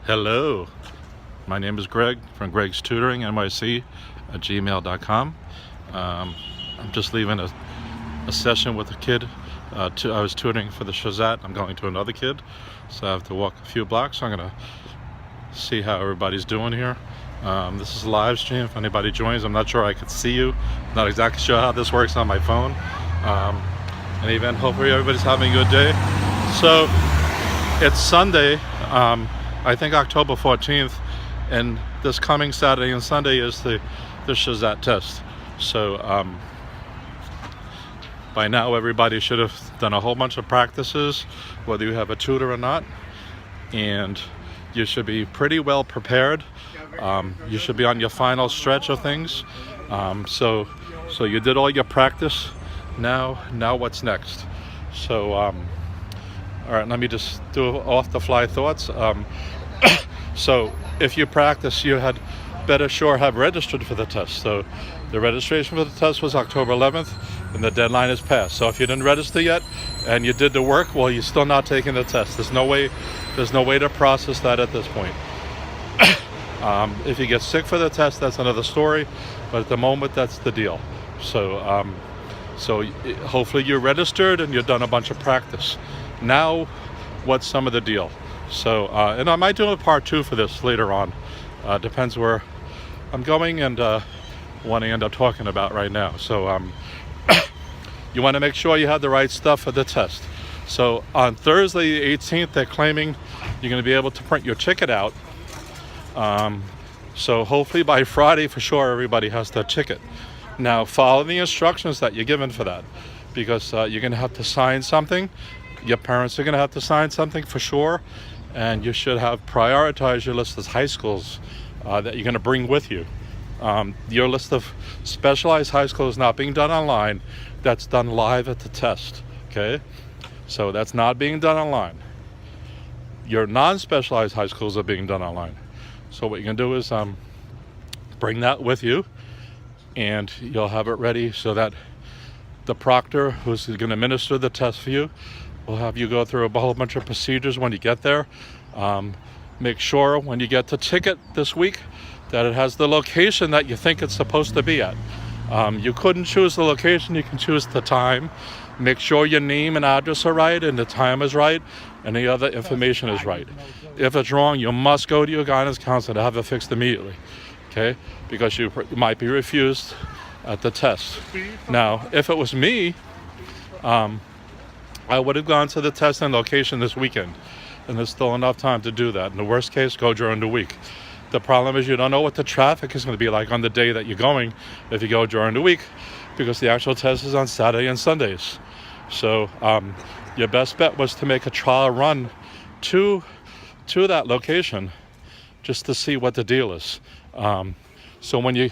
Hello, my name is Greg from GregsTutoringNYC at gmail.com. I'm just leaving a session with a kid. I was tutoring for the SHSAT. I'm going to another kid, so I have to walk a few blocks. So I'm going to see how everybody's doing here. This is a live stream. If anybody joins, I'm not sure I could see you. Not exactly sure how this works on my phone. In any event, hopefully everybody's having a good day. So it's Sunday. I think October 14th, and this coming Saturday and Sunday is the SHSAT test. So by now everybody should have done a whole bunch of practices, whether you have a tutor or not, and you should be pretty well prepared. You should be on your final stretch of things. So you did all your practice. Now what's next? So all right, let me just do off-the-fly thoughts. So if you practice, you had better sure have registered for the test. So the registration for the test was October 11th, and the deadline is passed. So if you didn't register yet and you did the work, well, you're still not taking the test. There's no way to process that at this point. If you get sick for the test, that's another story, but at the moment, that's the deal. So hopefully you're registered and you've done a bunch of practice. Now, what's some of the deal? So, and I might do a part 2 for this later on. Depends where I'm going and what I end up talking about right now. So, you want to make sure you have the right stuff for the test. So, on Thursday, the 18th, they're claiming you're going to be able to print your ticket out. So, hopefully by Friday, for sure, everybody has their ticket. Now, follow the instructions that you're given for that, because you're going to have to sign something. Your parents are going to have to sign something for sure, and you should have prioritized your list of high schools that you're going to bring with you. Your list of specialized high schools is not being done online. That's done live at the test, okay? So that's not being done online. Your non-specialized high schools are being done online. So what you can do is bring that with you, and you'll have it ready so that the proctor who's going to administer the test for you will have you go through a whole bunch of procedures when you get there. Make sure when you get the ticket this week that it has the location that you think it's supposed to be at. You couldn't choose the location, you can choose the time. Make sure your name and address are right and the time is right and the other information is right. If it's wrong, you must go to your guidance counselor to have it fixed immediately, okay? Because you might be refused at the test. Now, if it was me, I would have gone to the test and location this weekend, and there's still enough time to do that. In the worst case, go during the week. The problem is you don't know what the traffic is going to be like on the day that you're going if you go during the week, because the actual test is on Saturday and Sundays. So your best bet was to make a trial run to that location just to see what the deal is. So when you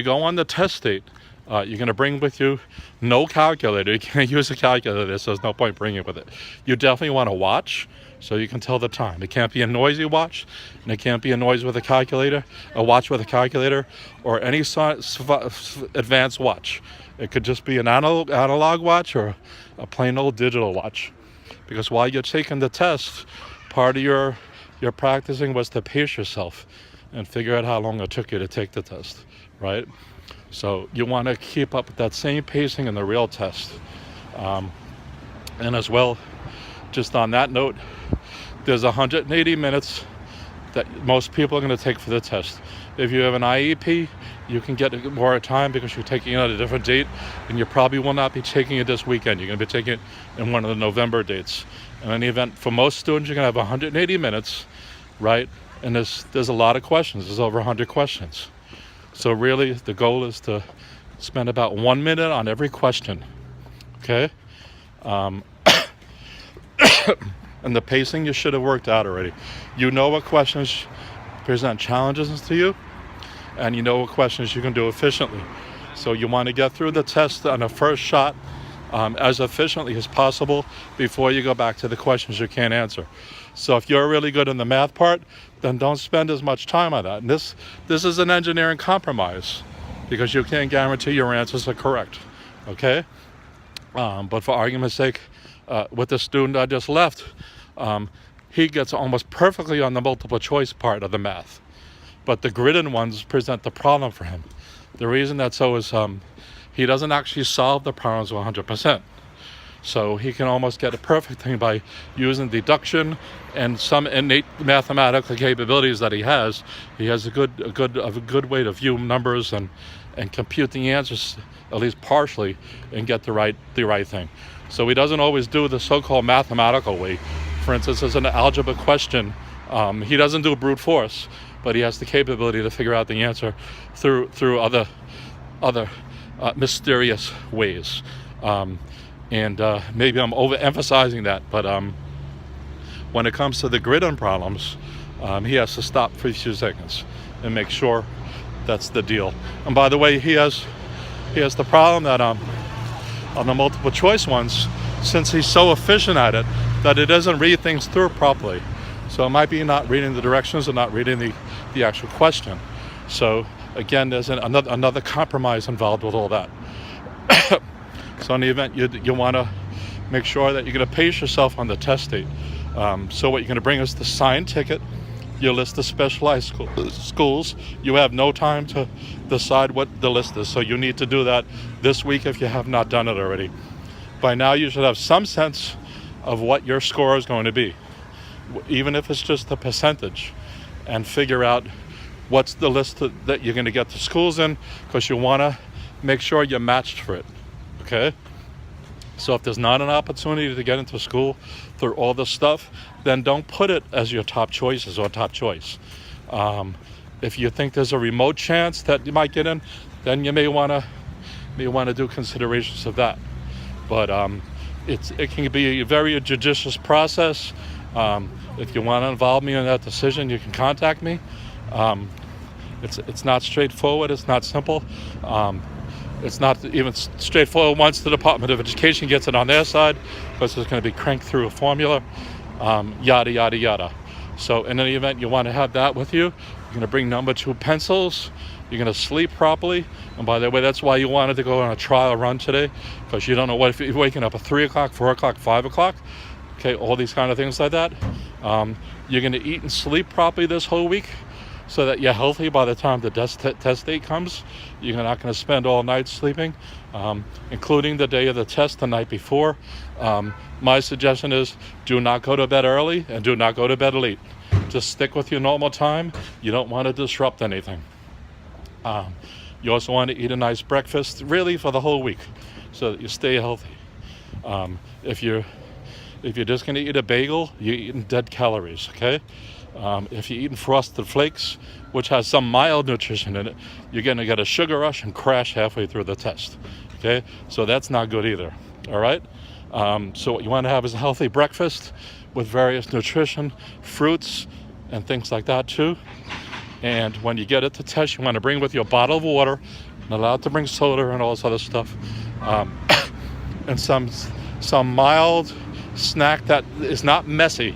go on the test date, you're going to bring with you no calculator. You can't use a calculator, so there's no point bringing it with it. You definitely want to watch so you can tell the time. It can't be a noisy watch, and it can't be a watch with a calculator, or any advanced watch. It could just be an analog watch or a plain old digital watch. Because while you're taking the test, part of your practicing was to pace yourself and figure out how long it took you to take the test, right? So you want to keep up with that same pacing in the real test. And as well, just on that note, there's 180 minutes that most people are going to take for the test. If you have an IEP, you can get more time because you're taking it at a different date, and you probably will not be taking it this weekend. You're going to be taking it in one of the November dates. In any event, for most students, you're going to have 180 minutes, right? And there's a lot of questions. There's over 100 questions. So really, the goal is to spend about 1 minute on every question, okay? And the pacing you should have worked out already. You know what questions present challenges to you, and you know what questions you can do efficiently. So you want to get through the test on the first shot as efficiently as possible before you go back to the questions you can't answer. So if you're really good in the math part, then don't spend as much time on that. And this is an engineering compromise because you can't guarantee your answers are correct, okay? But for argument's sake, with the student I just left, he gets almost perfectly on the multiple choice part of the math. But the grid-in ones present the problem for him. The reason that's so is he doesn't actually solve the problems 100%. So he can almost get a perfect thing by using deduction and some innate mathematical capabilities that he has. He has a good way to view numbers and compute the answers, at least partially, and get the right thing. So he doesn't always do the so-called mathematical way. For instance, as an algebra question, he doesn't do brute force, but he has the capability to figure out the answer through other mysterious ways. And maybe I'm overemphasizing that, but when it comes to the grid-in problems, he has to stop for a few seconds and make sure that's the deal. And by the way, he has the problem that on the multiple choice ones, since he's so efficient at it, that it doesn't read things through properly. So it might be not reading the directions or not reading the actual question. So again, there's another compromise involved with all that. So in the event you want to make sure that you're going to pace yourself on the test date. So what you're going to bring is the signed ticket, your list of specialized schools. You have no time to decide what the list is, so you need to do that this week if you have not done it already. By now you should have some sense of what your score is going to be, even if it's just a percentage, and figure out what's the list that you're going to get the schools in, because you want to make sure you're matched for it. Okay, so if there's not an opportunity to get into school through all this stuff, then don't put it as your top choices or top choice. If you think there's a remote chance that you might get in, then you may want to do considerations of that. But it can be a very judicious process. If you want to involve me in that decision, you can contact me. It's not straightforward. It's not simple. It's not even straightforward once the Department of Education gets it on their side, because it's going to be cranked through a formula, yada, yada, yada. So in any event, you want to have that with you. You're going to bring number 2 pencils. You're going to sleep properly. And by the way, that's why you wanted to go on a trial run today, because you don't know what if you're waking up at 3 o'clock, 4 o'clock, 5 o'clock. Okay, all these kind of things like that. You're going to eat and sleep properly this whole week, so that you're healthy by the time the test date comes. You're not going to spend all night sleeping, including the day of the test, the night before. My suggestion is do not go to bed early and do not go to bed late. Just stick with your normal time. You don't want to disrupt anything. You also want to eat a nice breakfast, really, for the whole week, so that you stay healthy. If you're just going to eat a bagel, you're eating dead calories, okay? If you're eating Frosted Flakes, which has some mild nutrition in it, you're going to get a sugar rush and crash halfway through the test, okay? So that's not good either, all right? So what you want to have is a healthy breakfast with various nutrition, fruits, and things like that too. And when you get it to test, you want to bring with you a bottle of water, not allowed to bring soda and all this other stuff, and some mild snack that is not messy.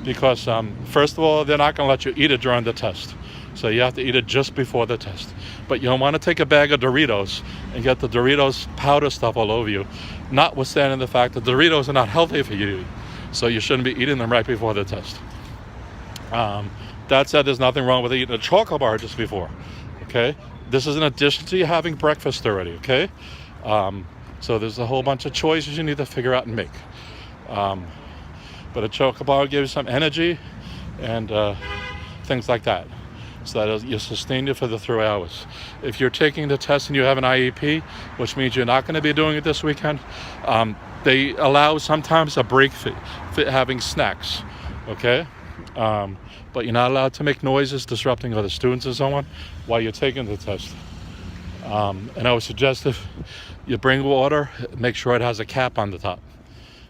Because first of all, they're not going to let you eat it during the test. So you have to eat it just before the test. But you don't want to take a bag of Doritos and get the Doritos powder stuff all over you, notwithstanding the fact that Doritos are not healthy for you. So you shouldn't be eating them right before the test. That said, there's nothing wrong with eating a chocolate bar just before. Okay? This is in addition to you having breakfast already. Okay? So there's a whole bunch of choices you need to figure out and make. But a chocolate bar gives you some energy and things like that, so that you sustain you for the 3 hours. If you're taking the test and you have an IEP, which means you're not going to be doing it this weekend, they allow sometimes a break for having snacks, okay? But you're not allowed to make noises disrupting other students and so on while you're taking the test. And I would suggest if you bring water, make sure it has a cap on the top,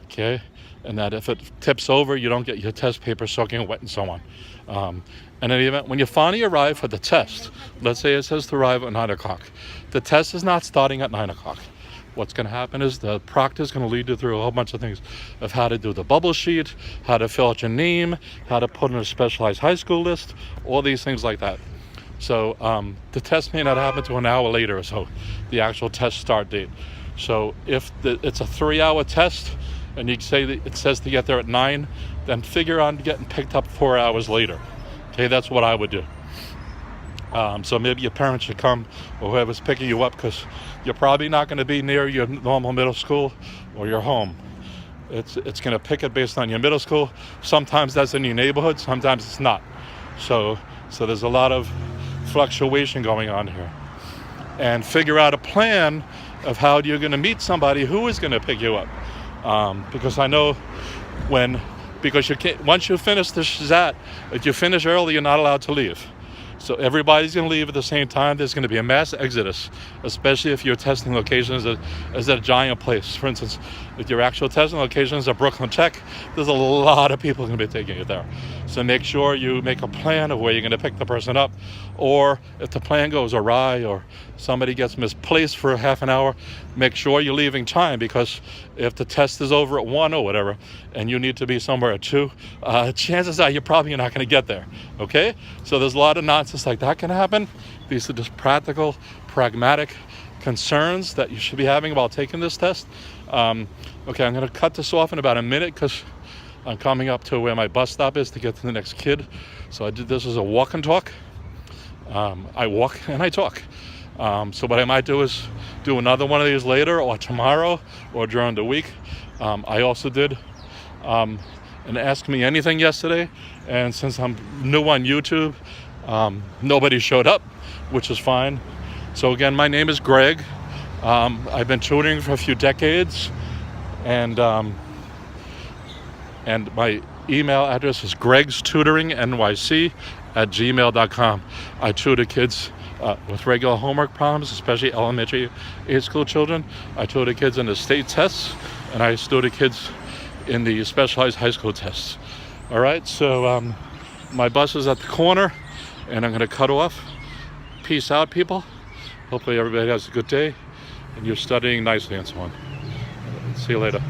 okay? And that if it tips over, you don't get your test paper soaking wet and so on. In any event, when you finally arrive for the test, let's say it says to arrive at 9 o'clock. The test is not starting at 9 o'clock. What's going to happen is the proctor is going to lead you through a whole bunch of things of how to do the bubble sheet, how to fill out your name, how to put in a specialized high school list, all these things like that. So the test may not happen until an hour later or so, the actual test start date. So if it's a 3-hour test, and you say that it says to get there at 9, then figure on getting picked up 4 hours later. Okay, that's what I would do. So maybe your parents should come, or whoever's picking you up, because you're probably not going to be near your normal middle school or your home. It's going to pick it based on your middle school. Sometimes that's in your neighborhood, sometimes it's not. So there's a lot of fluctuation going on here. And figure out a plan of how you're going to meet somebody who is going to pick you up. Because I know because you can't, once you finish the SHSAT, if you finish early, you're not allowed to leave. So everybody's going to leave at the same time. There's going to be a mass exodus, especially if your testing location is at a giant place. For instance, if your actual testing location is at Brooklyn Tech, there's a lot of people going to be taking it there. So make sure you make a plan of where you're going to pick the person up. Or if the plan goes awry or somebody gets misplaced for half an hour, make sure you're leaving time, because if the test is over at 1 or whatever and you need to be somewhere at 2, chances are you're probably not going to get there. Okay? So there's a lot of nonsense like that can happen. These are just practical, pragmatic concerns that you should be having about taking this test. Okay, I'm going to cut this off in about a minute because I'm coming up to where my bus stop is to get to the next kid. So I did this as a walk and talk. I walk and I talk. So what I might do is do another one of these later, or tomorrow, or during the week. I also did an Ask Me Anything yesterday, and since I'm new on YouTube, nobody showed up, which is fine. So again, my name is Greg. I've been tutoring for a few decades, and my email address is GregsTutoringNYC @gmail.com. I tutor kids with regular homework problems, especially elementary age school children. I tutor kids in the state tests, and I tutor kids in the specialized high school tests. All right, so my bus is at the corner, and I'm going to cut off. Peace out, people. Hopefully everybody has a good day, and you're studying nicely and so on. See you later.